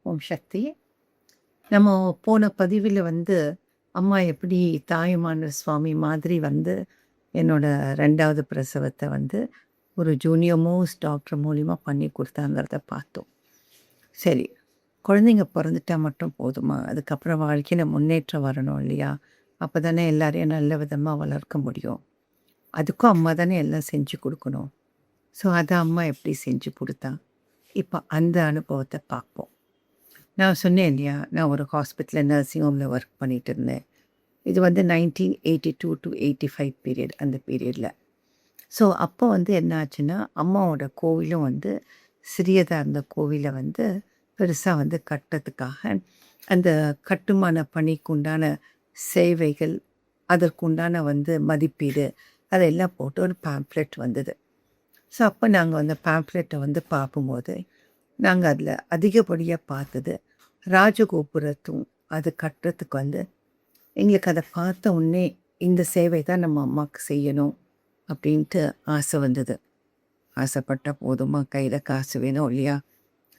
ஓம் சக்தி. நம்ம போன பதிவில் அம்மா எப்படி தாயுமான சுவாமி மாதிரி என்னோட 2வது பிரசவத்தை ஒரு ஜூனியர் மோஸ்ட் டாக்டர் மூலிமா பண்ணி கொடுத்தாங்கிறத பார்த்தோம். சரி, குழந்தைங்க பிறந்துட்டா மட்டும் போதுமா? அதுக்கப்புறம் வாழ்க்கையில் முன்னேற்றம் வரணும் இல்லையா? அப்போ தானே எல்லாரையும் நல்ல விதமாக வளர்க்க முடியும். அதுக்கும் அம்மா தானே எல்லாம் செஞ்சு கொடுக்கணும். ஸோ அதை அம்மா எப்படி செஞ்சு கொடுத்தா? இப்போ அந்த அனுபவத்தை பார்ப்போம். நான் சொன்னேன் இல்லையா, நான் ஒரு ஹாஸ்பிட்டலில் நர்சிங் ஹோமில் ஒர்க் பண்ணிகிட்டு இருந்தேன். இது 1982 to 85 பீரியட், அந்த பீரியடில். ஸோ அப்போ என்ன ஆச்சுன்னா, அம்மாவோட கோவிலும் சிறியதாக இருந்த கோவிலை பெருசாக கட்டுறதுக்காக அந்த கட்டுமான பணிக்கு உண்டான சேவைகள், அதற்குண்டான மதிப்பீடு அதெல்லாம் போட்டு ஒரு பேம்ப்ளெட் வந்தது. ஸோ அப்போ நாங்கள் அந்த பேம்ப்ளெட்டை பார்க்கும்போது நாங்கள் அதில் அதிகப்படியாக பார்த்தது ராஜகோபுரத்தும் அது கட்டுறதுக்கு எங்களுக்கு அதை பார்த்த உடனே இந்த சேவை தான் நம்ம அம்மாவுக்கு செய்யணும் அப்படின்ட்டு ஆசை வந்தது. ஆசைப்பட்ட போதுமா, கையில் காசு வேணும் இல்லையா?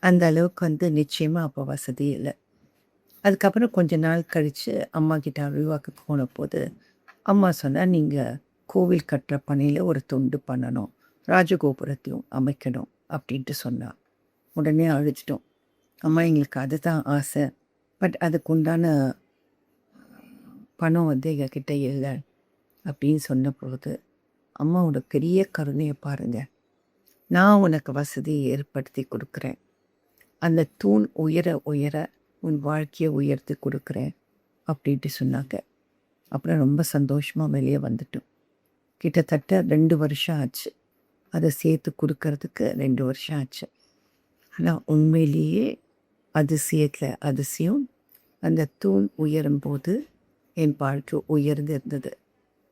அந்த அளவுக்கு நிச்சயமாக அப்போ வசதி இல்லை. அதுக்கப்புறம் கொஞ்ச நாள் கழித்து அம்மா கிட்ட அருள்வாக்கு போன போது அம்மா சொன்னால், நீங்கள் கோவில் கட்டுற பணியில் ஒரு தொண்டு பண்ணணும், ராஜகோபுரத்தையும் அமைக்கணும் அப்படின்ட்டு சொன்னாள். உடனே அழிச்சிட்டோம். அம்மா, எங்களுக்கு அதுதான் ஆசை, பட் அதுக்கு உண்டான பணம் எங்ககிட்ட இல்லை அப்படின்னு சொன்ன பொழுது, அம்மாவோட பெரிய கருணையை பாருங்கள், நான் உனக்கு வசதியை ஏற்படுத்தி கொடுக்குறேன், அந்த தூண் உயர உயர உன் வாழ்க்கையை உயர்த்தி கொடுக்குறேன் அப்படின்ட்டு சொன்னாங்க. அப்புறம் ரொம்ப சந்தோஷமாக வெளியே வந்துட்டோம். கிட்டத்தட்ட 2 வருஷம் ஆச்சு. அதை சேர்த்து கொடுக்கறதுக்கு 2 வருஷம் ஆச்சு. ஆனால் உண்மையிலேயே அதிசயத்தில் அதிசயம், அந்த தூண் உயரும்போது என் வாழ்க்கை உயர்ந்து இருந்தது.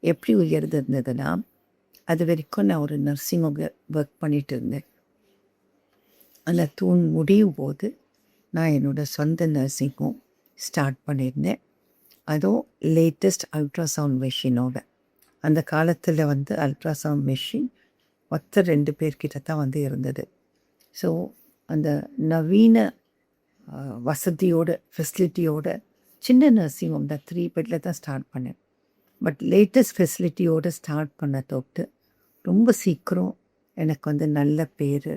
எப்படி உயர்ந்து இருந்ததுன்னா, அது வரைக்கும் நான் ஒரு நர்சிங் ஒர்க் பண்ணிகிட்டு இருந்தேன். அந்த தூண் முடியும் போது நான் என்னோடய சொந்த நர்சிங்கும் ஸ்டார்ட் பண்ணியிருந்தேன். அதுவும் லேட்டஸ்ட் அல்ட்ராசவுண்ட் மெஷினோட. அந்த காலத்தில் அல்ட்ராசவுண்ட் மெஷின் 2 பேர்கிட்ட தான் இருந்தது. ஸோ அந்த நவீன வசதியோட ஃபெசிலிட்டியோட சின்ன நர்சிங் ஹோம் தான், 3 பெட்டில் தான் ஸ்டார்ட் பண்ணேன். பட் லேட்டஸ்ட் ஃபெசிலிட்டியோடு ஸ்டார்ட் பண்ண தொட்டு ரொம்ப சீக்கிரம் எனக்கு நல்ல பேர்,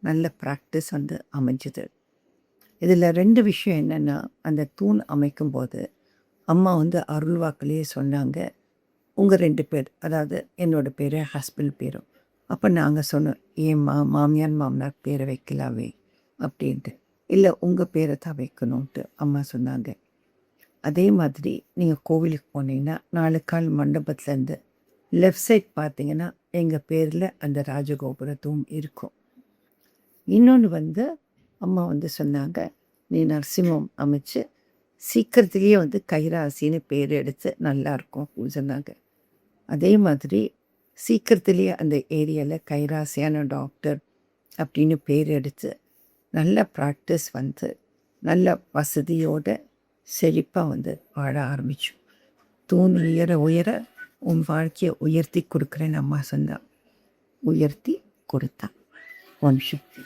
நல்ல ப்ராக்டிஸ் அமைஞ்சுது. இதில் 2 விஷயம் என்னென்னா, அந்த தூண் அமைக்கும்போது அம்மா அருள்வாக்கிலேயே சொன்னாங்க, உங்கள் 2 பேர், அதாவது என்னோடய பேர், ஹஸ்பண்ட் பேரும். அப்போ நாங்கள் சொன்னோம், ஏம்மா மாமியார் மாமனார் பேரை வைக்கலாவே அப்படின்ட்டு. இல்லை, உங்கள் பேரை தான் வைக்கணுன்ட்டு அம்மா சொன்னாங்க. அதே மாதிரி நீங்கள் கோவிலுக்கு போனீங்கன்னா 4 கால் மண்டபத்துலேருந்து லெஃப்ட் சைட் பார்த்தீங்கன்னா எங்கள் பேரில் அந்த ராஜகோபுரத்தும் இருக்கும். இன்னொன்று அம்மா சொன்னாங்க, நீ நரசிம்மம் அமைச்சு சீக்கிரத்துலேயே கைராசின்னு பேர் எடுத்து நல்லாயிருக்கும் அப்படின்னு சொன்னாங்க. அதே மாதிரி சீக்கிரத்துலேயே அந்த ஏரியாவில் கைராசியான டாக்டர் அப்படின்னு பேர் எடுத்து நல்ல ப்ராக்டிஸ் நல்ல வசதியோடு செழிப்பாக வாழ ஆரம்பித்தோம். தூண் உயர உயர உன் வாழ்க்கையை உயர்த்தி கொடுக்குறேன்னு அம்மா சொன்னா. உயர்த்தி கொடுத்தா. ஓம் சக்தி.